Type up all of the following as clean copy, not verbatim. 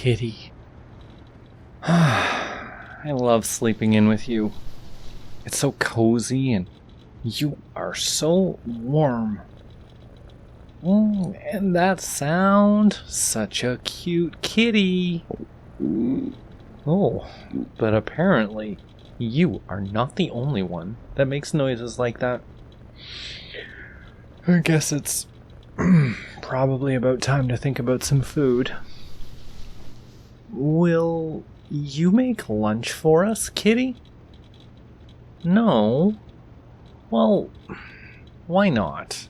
kitty. I love sleeping in with you. It's so cozy and you are so warm. And that sound, such a cute kitty. Oh, but apparently you are not the only one that makes noises like that. I guess it's probably about time to think about some food. Will you make lunch for us, kitty? No? Well, why not?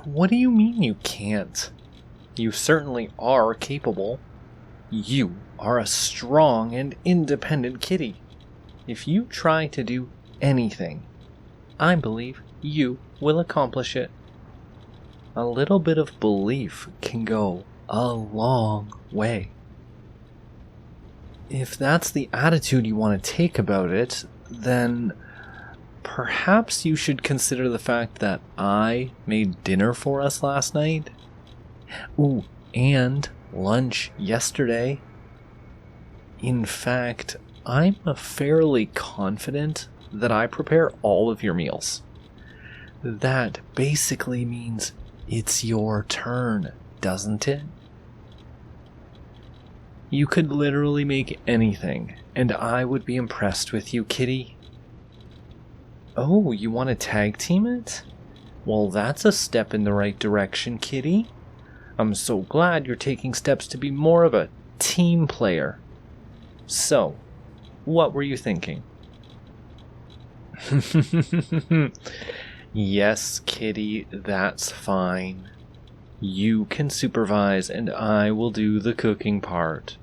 What do you mean you can't? You certainly are capable. You are a strong and independent kitty. If you try to do anything, I believe you will accomplish it. A little bit of belief can go a long way. If that's the attitude you want to take about it, then perhaps you should consider the fact that I made dinner for us last night. Ooh, and lunch yesterday. In fact, I'm fairly confident that I prepare all of your meals. That basically means it's your turn, doesn't it? You could literally make anything, and I would be impressed with you, kitty. Oh, you want to tag team it? Well, that's a step in the right direction, kitty. I'm so glad you're taking steps to be more of a team player. So, what were you thinking? Yes, kitty, that's fine. You can supervise and I will do the cooking part.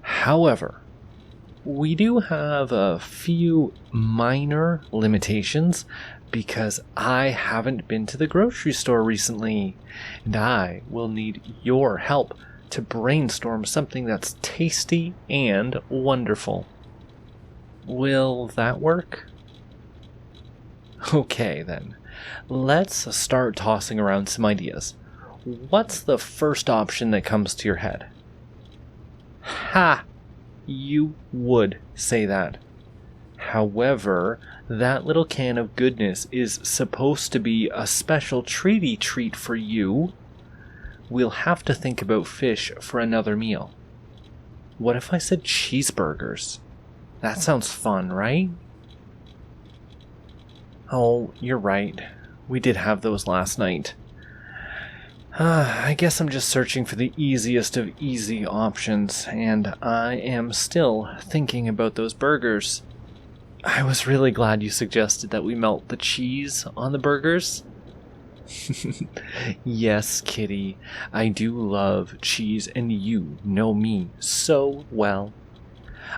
However, we do have a few minor limitations because I haven't been to the grocery store recently, and I will need your help to brainstorm something that's tasty and wonderful. Will that work? Okay then, let's start tossing around some ideas. What's the first option that comes to your head? Ha! You would say that. However, that little can of goodness is supposed to be a special treaty treat for you. We'll have to think about fish for another meal. What if I said cheeseburgers? That sounds fun, right? Oh, you're right. We did have those last night. I guess I'm just searching for the easiest of easy options, and I am still thinking about those burgers. I was really glad you suggested that we melt the cheese on the burgers. Yes, kitty, I do love cheese, and you know me so well.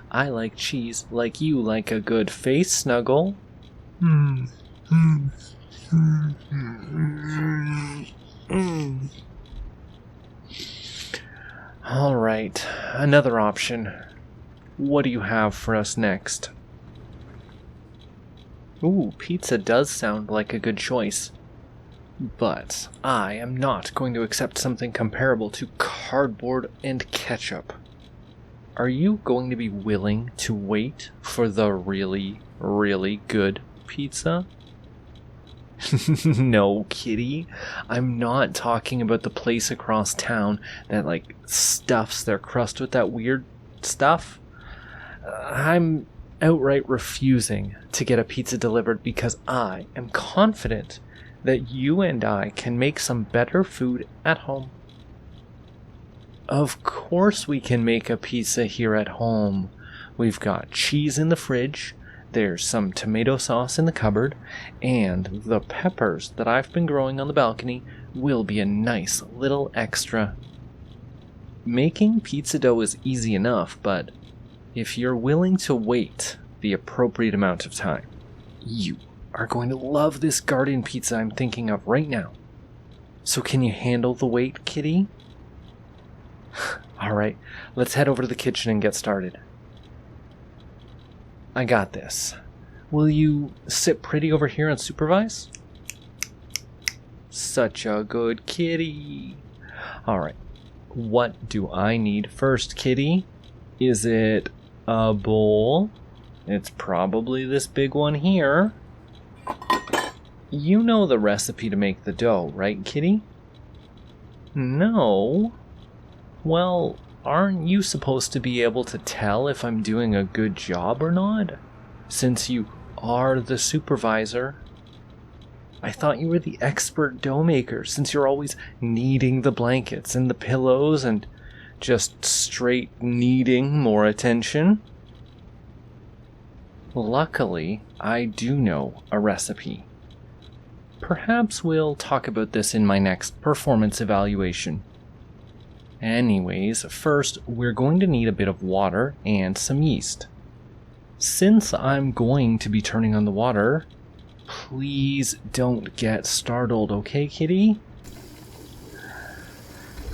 I like cheese like you like a good face snuggle. All right, another option. What do you have for us next? Ooh, pizza does sound like a good choice. But I am not going to accept something comparable to cardboard and ketchup. Are you going to be willing to wait for the really, really good pizza? No, kitty. I'm not talking about the place across town that, stuffs their crust with that weird stuff. I'm outright refusing to get a pizza delivered because I am confident that you and I can make some better food at home. Of course we can make a pizza here at home. We've got cheese in the fridge, there's some tomato sauce in the cupboard, and the peppers that I've been growing on the balcony will be a nice little extra. Making pizza dough is easy enough, but if you're willing to wait the appropriate amount of time, you are going to love this garden pizza I'm thinking of right now. So can you handle the wait, kitty? Alright, let's head over to the kitchen and get started. I got this. Will you sit pretty over here and supervise? Such a good kitty. Alright, what do I need first, kitty? Is it a bowl? It's probably this big one here. You know the recipe to make the dough, right, kitty? No? Well, aren't you supposed to be able to tell if I'm doing a good job or not? Since you are the supervisor. I thought you were the expert dough maker, since you're always kneading the blankets and the pillows and just straight needing more attention. Luckily, I do know a recipe. Perhaps we'll talk about this in my next performance evaluation. Anyways, first we're going to need a bit of water and some yeast. Since I'm going to be turning on the water, please don't get startled, okay, kitty?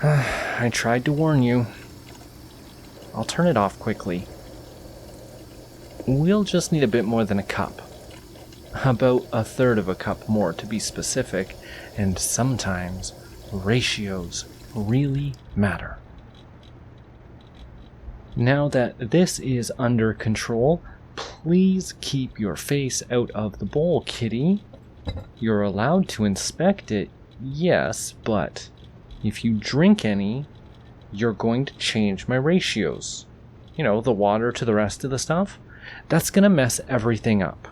I tried to warn you. I'll turn it off quickly. We'll just need a bit more than a cup. About a third of a cup more to be specific, and sometimes ratios really matter. Now that this is under control, please keep your face out of the bowl, kitty. You're allowed to inspect it, yes, but if you drink any, you're going to change my ratios. You know, the water to the rest of the stuff. That's gonna mess everything up.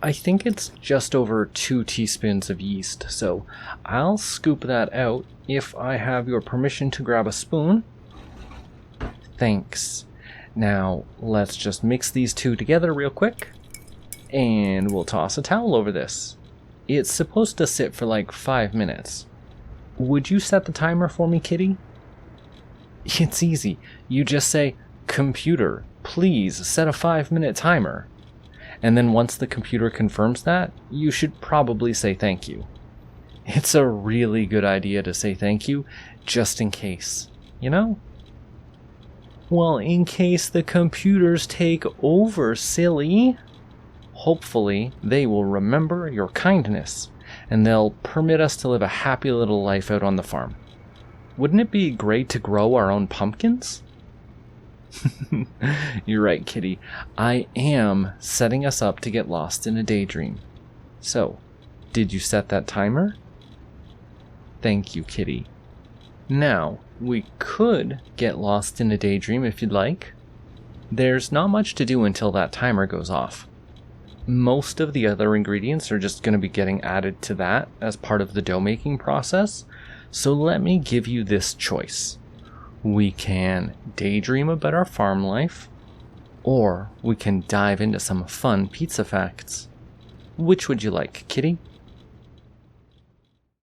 I think it's just over 2 teaspoons of yeast, so I'll scoop that out if I have your permission to grab a spoon. Thanks. Now, let's just mix these two together real quick, and we'll toss a towel over this. It's supposed to sit for like 5 minutes. Would you set the timer for me, kitty? It's easy. You just say, "Computer, please set a 5-minute timer." And then once the computer confirms that, you should probably say thank you. It's a really good idea to say thank you, just in case, you know? Well, in case the computers take over, silly. Hopefully, they will remember your kindness, and they'll permit us to live a happy little life out on the farm. Wouldn't it be great to grow our own pumpkins? You're right, kitty. I am setting us up to get lost in a daydream. So, did you set that timer? Thank you, kitty. Now, we could get lost in a daydream if you'd like. There's not much to do until that timer goes off. Most of the other ingredients are just going to be getting added to that as part of the dough making process. So let me give you this choice. We can daydream about our farm life, or we can dive into some fun pizza facts. Which would you like, kitty?